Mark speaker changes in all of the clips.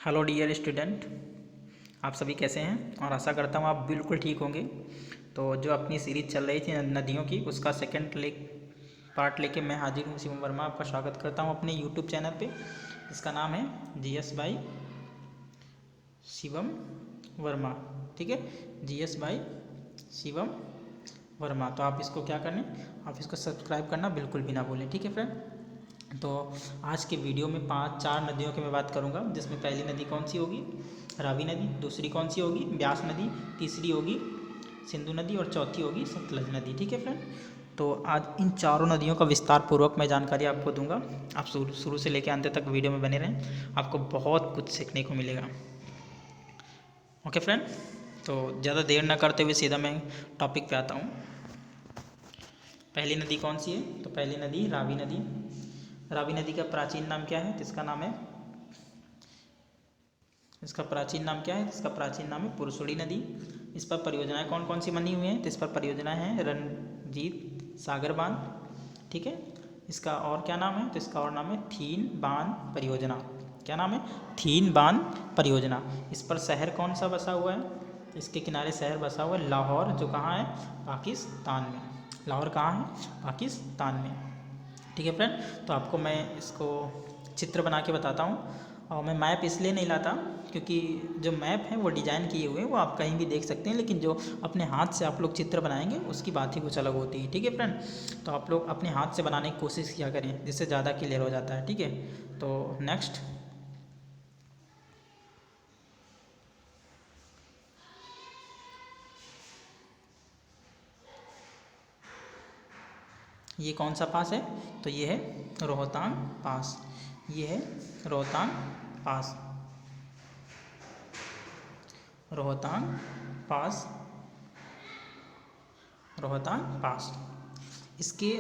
Speaker 1: Hello dear student, आप सभी कैसे हैं। और आशा करता हूँ आप बिल्कुल ठीक होंगे। तो जो अपनी सीरीज चल रही थी नदियों की, उसका सेकंड पार्ट लेके मैं हाजिर हूँ। शिवम वर्मा आपका स्वागत करता हूँ अपने यूट्यूब चैनल पे। इसका नाम है जीएस बाई शिवम वर्मा। ठीक है, जीएस बाई शिवम वर्मा। तो आप इसको क्या करना, आप इसको सब्सक्राइब करना बिल्कुल भी ना भूलें। ठीक है फ्रेंड। तो आज के वीडियो में 4 नदियों की मैं बात करूंगा, जिसमें पहली नदी कौन सी होगी, रावी नदी। दूसरी कौन सी होगी, ब्यास नदी। तीसरी होगी सिंधु नदी और चौथी होगी सतलज नदी। ठीक है फ्रेंड। तो आज इन चारों नदियों का विस्तार पूर्वक मैं जानकारी आपको दूंगा। आप शुरू से लेकर अंत तक वीडियो में बने रहें, आपको बहुत कुछ सीखने को मिलेगा। Okay friend. तो ज़्यादा देर ना करते हुए सीधा मैं टॉपिक पे आता हूँ। पहली नदी कौन सी है, तो पहली नदी रावी नदी। रावी नदी का प्राचीन नाम क्या है, तो इसका नाम है इसका प्राचीन नाम है पुरसुड़ी नदी। इस पर परियोजनाएं कौन कौन सी बनी हुई हैं, तो इस पर परियोजनाएं हैं रणजीत सागर बांध। ठीक है, इसका और क्या नाम है, तो इसका और नाम है थीन बांध परियोजना। क्या नाम है, थीन बांध परियोजना। इस पर शहर कौन सा बसा हुआ है, इसके किनारे शहर बसा हुआ है लाहौर, जो कहाँ है, पाकिस्तान में। लाहौर कहाँ है, पाकिस्तान में। ठीक है फ्रेंड। तो आपको मैं इसको चित्र बना के बताता हूँ। और मैं मैप इसलिए नहीं लाता क्योंकि जो मैप है वो डिज़ाइन किए हुए हैं, वो आप कहीं भी देख सकते हैं, लेकिन जो अपने हाथ से आप लोग चित्र बनाएंगे उसकी बात ही कुछ अलग होती है। ठीक है फ्रेंड। तो आप लोग अपने हाथ से बनाने की कोशिश किया करें, जिससे ज़्यादा क्लियर हो जाता है। ठीक है। तो नेक्स्ट, ये कौन सा पास है, तो ये है रोहतांग पास। ये है रोहतांग पास, रोहतांग पास, रोहतांग पास। इसके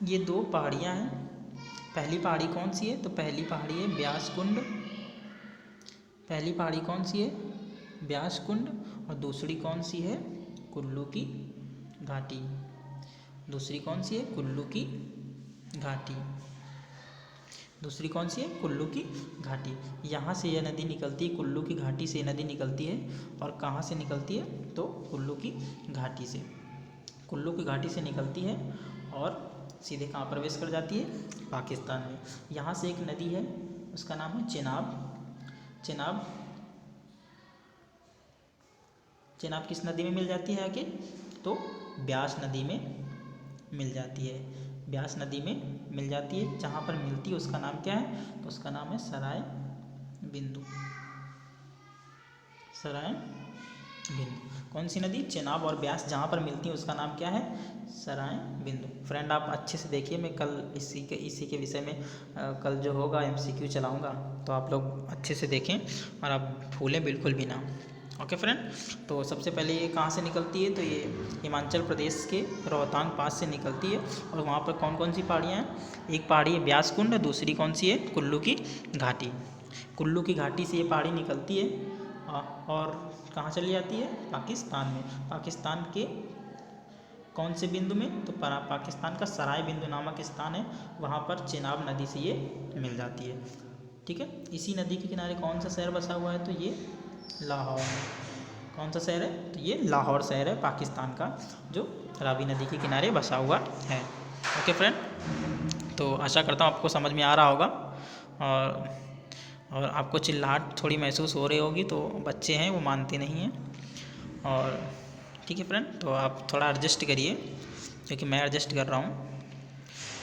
Speaker 1: ये 2 पहाड़ियाँ हैं। पहली पहाड़ी कौन सी है, तो पहली पहाड़ी है ब्यास कुंड। पहली पहाड़ी कौन सी है, ब्यास कुंड। और दूसरी कौन सी है, कुल्लू की घाटी। दूसरी कौन सी है, कुल्लू की घाटी। दूसरी कौन सी है, कुल्लू की घाटी। यहाँ से यह नदी निकलती है, कुल्लू की घाटी से नदी निकलती है। और कहाँ से निकलती है, तो कुल्लू की घाटी से। कुल्लू की घाटी से निकलती है और सीधे कहाँ प्रवेश कर जाती है, पाकिस्तान में। यहाँ से एक नदी है, उसका नाम है चेनाब। चेनाब, चेनाब किस नदी में मिल जाती है आके, तो ब्यास नदी में मिल जाती है। ब्यास नदी में मिल जाती है। जहाँ पर मिलती है उसका नाम क्या है, तो उसका नाम है सराय बिंदु। सराय बिंदु। कौन सी नदी, चेनाब और ब्यास जहाँ पर मिलती है उसका नाम क्या है, सराय बिंदु। फ्रेंड आप अच्छे से देखिए, मैं कल इसी के विषय में कल जो होगा MCQ चलाऊँगा, तो आप लोग अच्छे से देखें और आप भूलें बिल्कुल भी ना। Okay friend. तो सबसे पहले ये कहाँ से निकलती है, तो ये हिमाचल प्रदेश के रोहतांग पास से निकलती है। और वहाँ पर कौन कौन सी पहाड़ियाँ हैं, एक पहाड़ी है ब्यास कुंड, दूसरी कौन सी है, कुल्लू की घाटी। कुल्लू की घाटी से ये पहाड़ी निकलती है और कहाँ चली जाती है, पाकिस्तान में। पाकिस्तान के कौन से बिंदु में, तो पाकिस्तान का सराय बिंदु नामक स्थान है, वहाँ पर चेनाब नदी से ये मिल जाती है। ठीक है। इसी नदी के किनारे कौन सा शहर बसा हुआ है, तो ये लाहौर। कौन सा शहर है, तो ये लाहौर शहर है पाकिस्तान का, जो रावी नदी के किनारे बसा हुआ है। Okay friend. तो आशा करता हूँ आपको समझ में आ रहा होगा। और आपको चिल्लाहट थोड़ी महसूस हो रही होगी, तो बच्चे हैं वो मानते नहीं हैं। और ठीक है फ्रेंड, तो आप थोड़ा एडजस्ट करिए, क्योंकि मैं एडजस्ट कर रहा हूँ।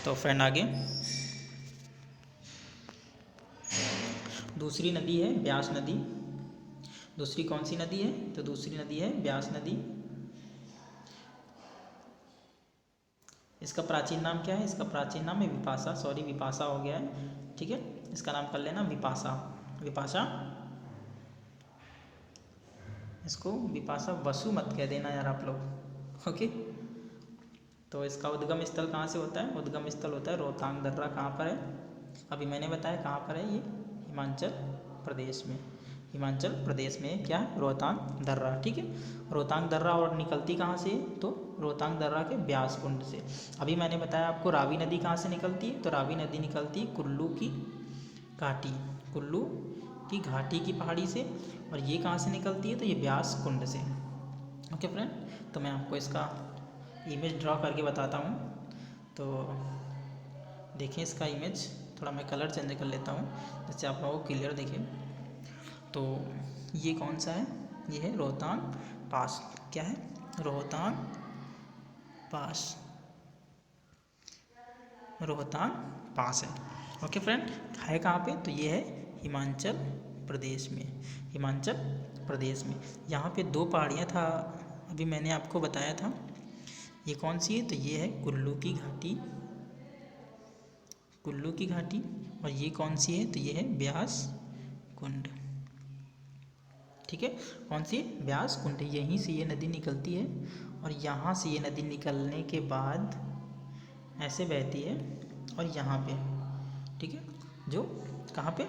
Speaker 1: तो फ्रेंड आगे दूसरी नदी है ब्यास नदी। दूसरी कौन सी नदी है, तो दूसरी नदी है ब्यास नदी। इसका प्राचीन नाम क्या है, इसका प्राचीन नाम है विपाशा। सॉरी, विपाशा हो गया है। ठीक है, इसका नाम कर लेना विपाशा। विपाशा, इसको विपाशा वसु मत कह देना यार आप लोग। ओके। तो इसका उद्गम स्थल कहाँ से होता है, उद्गम स्थल होता है रोहतांग दर्रा। कहाँ पर है, अभी मैंने बताया कहाँ पर है, ये हिमाचल प्रदेश में। हिमाचल प्रदेश में क्या है, रोहतांग दर्रा। ठीक है। रोहतांग दर्रा और निकलती कहाँ से, तो रोहतांग दर्रा के ब्यास कुंड से। अभी मैंने बताया आपको रावी नदी कहाँ से निकलती है, तो रावी नदी निकलती है कुल्लू की घाटी। कुल्लू की घाटी की पहाड़ी से, और ये कहाँ से निकलती है, तो ये ब्यास कुंड से। ओके फ्रेंड, तो मैं आपको इसका इमेज ड्रॉ करके बताता हूँ। तो देखें इसका इमेज, थोड़ा मैं कलर चेंज कर लेता हूँ जिससे आप लोगों को क्लियर दिखे। तो ये कौन सा है, ये है रोहतांग पास। क्या है, रोहतांग पास, रोहतांग पास है। ओके फ्रेंड, है कहाँ पे, तो ये है हिमाचल प्रदेश में, हिमाचल प्रदेश में। यहाँ पे दो पहाड़ियाँ था, अभी मैंने आपको बताया था। ये कौन सी है, तो ये है कुल्लू की घाटी, कुल्लू की घाटी। और ये कौन सी है, तो ये है ब्यास कुंड। ठीक है, कौन सी, ब्यास कुंड। यहीं से ये नदी निकलती है, और यहाँ से ये नदी निकलने के बाद ऐसे बहती है, और यहाँ पे, ठीक है, जो कहाँ पे,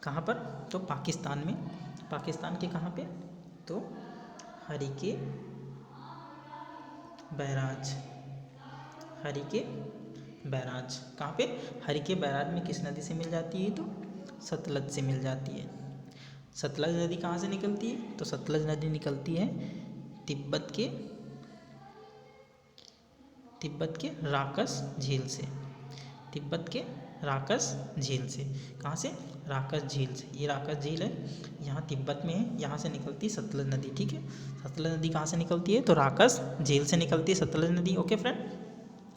Speaker 1: कहाँ पर, तो पाकिस्तान में, पाकिस्तान के कहाँ पे, तो हरिके बैराज, हरिके बैराज। कहाँ पे, हरिके बैराज में किस नदी से मिल जाती है, तो सतलज से मिल जाती है। सतलज नदी कहाँ से निकलती है, तो सतलज नदी निकलती है तिब्बत के, तिब्बत के राकस झील से, तिब्बत के राकस झील से। कहाँ से, राकस झील से। ये राकस झील है, यहाँ तिब्बत में है, यहाँ से निकलती है सतलज नदी। ठीक है, सतलज नदी कहाँ से निकलती है, तो राकस झील से निकलती है सतलज नदी। ओके फ्रेंड,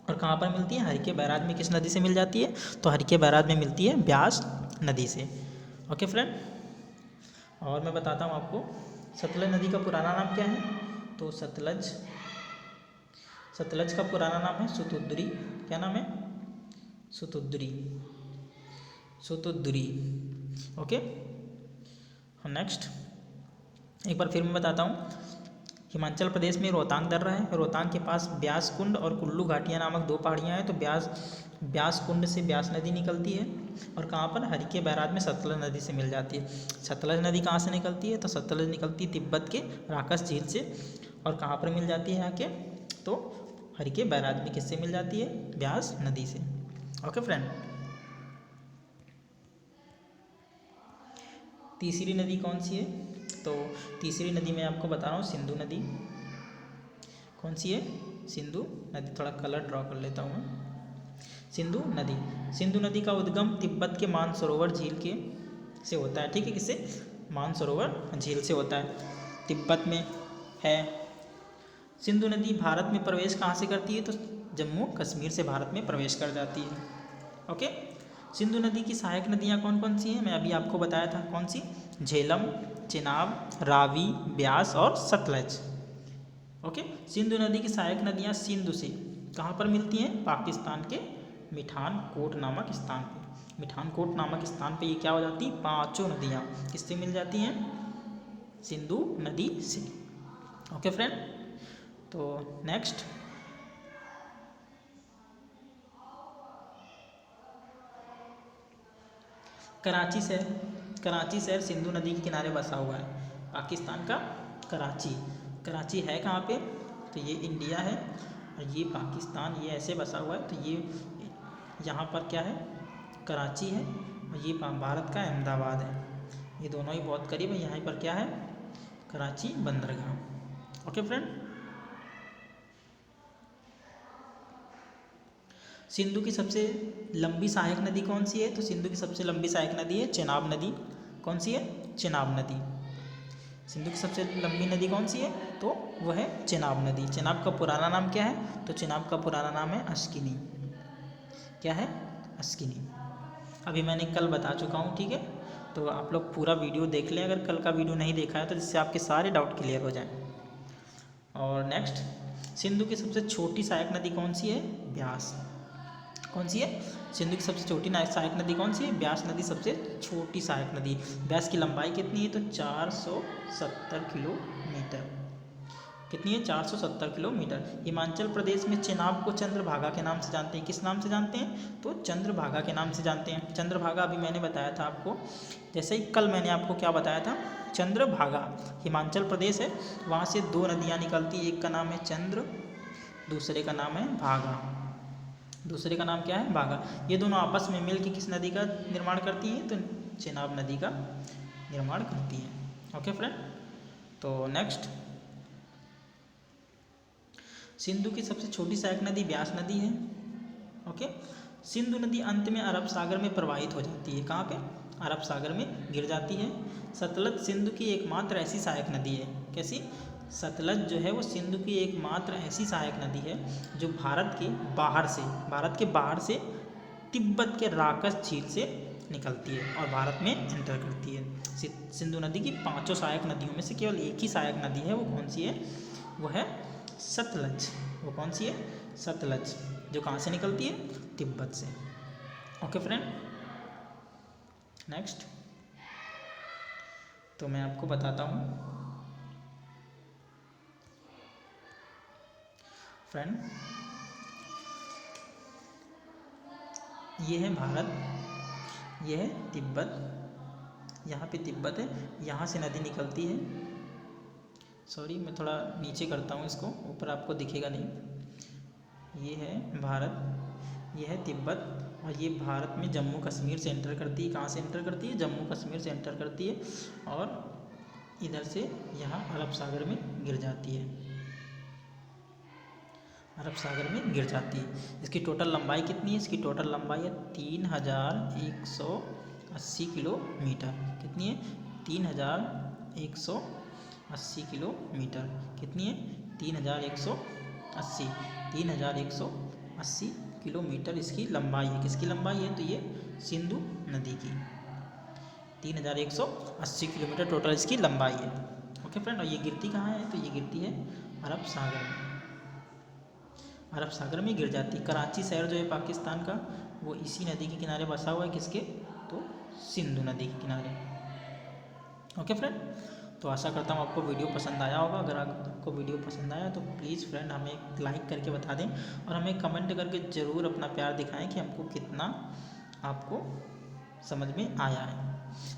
Speaker 1: और कहाँ पर मिलती है, हरिके बैराज में किस नदी से मिल जाती है, तो हरिके बैराज में मिलती है ब्यास नदी से। ओके फ्रेंड, और मैं बताता हूँ आपको सतलज नदी का पुराना नाम क्या है, तो सतलज, सतलज का पुराना नाम है सुतुद्री। क्या नाम है, सुतुद्री, सुतुद्री। ओके, नेक्स्ट एक बार फिर मैं बताता हूँ। हिमाचल प्रदेश में रोहतांग दर्रा है, रोहतांग के पास ब्यास कुंड और कुल्लू घाटियाँ नामक दो पहाड़ियाँ हैं। तो ब्यास कुंड से ब्यास नदी निकलती है, और कहाँ पर, हरिके बैराज में सतलज नदी से मिल जाती है। सतलज नदी कहाँ से निकलती है, तो सतलज निकलती है तिब्बत के राकस झील से, और कहाँ पर मिल जाती है आके, तो हरिके बैराज में किससे मिल जाती है, ब्यास नदी से। ओके फ्रेंड, तीसरी नदी कौन सी है, तो तीसरी नदी मैं आपको बता रहा हूँ सिंधु नदी। कौन सी है, सिंधु नदी। थोड़ा कलर ड्रॉ कर लेता हूँ मैं। सिंधु नदी, सिंधु नदी का उद्गम तिब्बत के मानसरोवर झील के से होता है। ठीक है, किससे, मानसरोवर झील से होता है, तिब्बत में है। सिंधु नदी भारत में प्रवेश कहाँ से करती है, तो जम्मू कश्मीर से भारत में प्रवेश कर जाती है। ओके, सिंधु नदी की सहायक नदियाँ कौन कौन सी हैं, मैं अभी आपको बताया था। कौन सी, झेलम, चेनाब, रावी, ब्यास और सतलज। ओके, सिंधु नदी की सहायक नदियाँ सिंधु से कहाँ पर मिलती हैं, पाकिस्तान के मिठानकोट नामक स्थान पे। मिठानकोट नामक स्थान पे ये क्या हो जाती है, पांचों नदियाँ किससे मिल जाती हैं, सिंधु नदी से। ओके फ्रेंड, तो नेक्स्ट कराची शहर, कराची शहर सिंधु नदी के किनारे बसा हुआ है, पाकिस्तान का कराची। कराची है कहाँ पे, तो ये इंडिया है, और ये पाकिस्तान, ये ऐसे बसा हुआ है। तो ये यहाँ पर क्या है, कराची है, और ये भारत का अहमदाबाद है। ये दोनों ही बहुत करीब है। यहाँ पर क्या है, कराची बंदरगाह। ओके फ्रेंड, सिंधु की सबसे लंबी सहायक नदी कौन सी है, तो सिंधु की सबसे लंबी सहायक नदी है चेनाब नदी। कौन सी है, चेनाब नदी। सिंधु की सबसे लंबी नदी कौन सी है, तो वह है चेनाब नदी। चेनाब का पुराना नाम क्या है, तो चेनाब का पुराना नाम है अस्किनी। क्या है, अस्किनी। अभी मैंने कल बता चुका हूँ। ठीक है, तो आप लोग पूरा वीडियो देख लें अगर कल का वीडियो नहीं देखा है तो, जिससे आपके सारे डाउट क्लियर हो जाएं। और नेक्स्ट, सिंधु की सबसे छोटी सहायक नदी कौन सी है, ब्यास। कौन सी है, सिंधु की सबसे छोटी सहायक नदी कौन सी है, ब्यास नदी सबसे छोटी सहायक नदी। ब्यास की लंबाई कितनी है, तो 470 किलोमीटर। कितनी है, 470 किलोमीटर। हिमाचल प्रदेश में चेनाब को चंद्रभागा के नाम से जानते हैं। किस नाम से जानते हैं, तो चंद्रभागा के नाम से जानते हैं। चंद्रभागा अभी मैंने बताया था आपको, जैसे ही कल मैंने आपको क्या बताया था, चंद्रभागा हिमाचल प्रदेश है, वहाँ से दो नदियाँ निकलती, एक का नाम है चंद्र, दूसरे का नाम है भागा। दूसरे का नाम क्या है? भागा। ये दोनों आपस में मिलकर किस नदी का निर्माण करती हैं? तो चेनाब नदी का निर्माण करती हैं। ओके फ्रेंड, तो नेक्स्ट, सिंधु की सबसे छोटी सहायक नदी ब्यास नदी है। ओके, सिंधु नदी अंत में अरब सागर में प्रवाहित हो जाती है। कहाँ पे? अरब सागर में गिर जाती है। सतलज सिंधु की एकमात्र ऐसी सहायक नदी है। कैसी? सतलज जो है वो सिंधु की एकमात्र ऐसी सहायक नदी है जो भारत के बाहर से तिब्बत के राकस झील से निकलती है और भारत में एंटर करती है। सिंधु नदी की 5 सहायक नदियों में से केवल एक ही सहायक नदी है, वो कौन सी है? वो है सतलज। वो कौन सी है? सतलज, जो कहाँ से निकलती है? तिब्बत से। ओके फ्रेंड, नेक्स्ट, तो मैं आपको बताता हूँ फ्रेंड, ये है भारत, ये है तिब्बत, यहाँ पे तिब्बत है, यहाँ से नदी निकलती है। सॉरी, मैं थोड़ा नीचे करता हूँ इसको, ऊपर आपको दिखेगा नहीं। ये है भारत, ये है तिब्बत, और ये भारत में जम्मू कश्मीर से एंटर करती है। कहाँ से एंटर करती है? जम्मू कश्मीर से एंटर करती है और इधर से यहाँ अरब सागर में गिर जाती है। अरब सागर में गिर जाती है। इसकी टोटल लंबाई कितनी है? इसकी टोटल लंबाई है 3180 किलोमीटर। कितनी है? 3180 किलोमीटर। कितनी है? 3180 किलोमीटर इसकी लंबाई है। किसकी लंबाई है? तो ये सिंधु नदी की 3180 किलोमीटर टोटल इसकी लंबाई है। ओके फ्रेंड, और ये गिरती कहाँ है? तो ये गिरती है अरब सागर में। अरब सागर में गिर जाती है। कराची शहर जो है पाकिस्तान का, वो इसी नदी के किनारे बसा हुआ है। किसके? तो सिंधु नदी के किनारे। ओके फ्रेंड, तो आशा करता हूँ आपको वीडियो पसंद आया होगा। अगर आपको वीडियो पसंद आया तो प्लीज़ फ्रेंड हमें एक लाइक करके बता दें और हमें कमेंट करके ज़रूर अपना प्यार दिखाएं कि हमको कितना आपको समझ में आया है।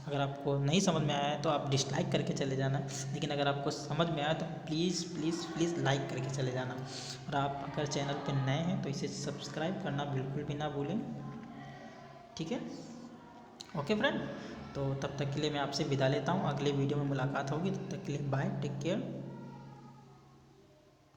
Speaker 1: अगर आपको नहीं समझ में आया है तो आप डिसलाइक करके चले जाना, लेकिन अगर आपको समझ में आया तो प्लीज़ प्लीज़ प्लीज़ लाइक करके चले जाना। और आप अगर चैनल पर नए हैं तो इसे सब्सक्राइब करना बिल्कुल भी ना भूलें। ठीक है? ओके फ्रेंड, तो तब तक के लिए मैं आपसे विदा लेता हूँ। अगले वीडियो में मुलाकात होगी, तब तक के लिए बाय, टेक केयर।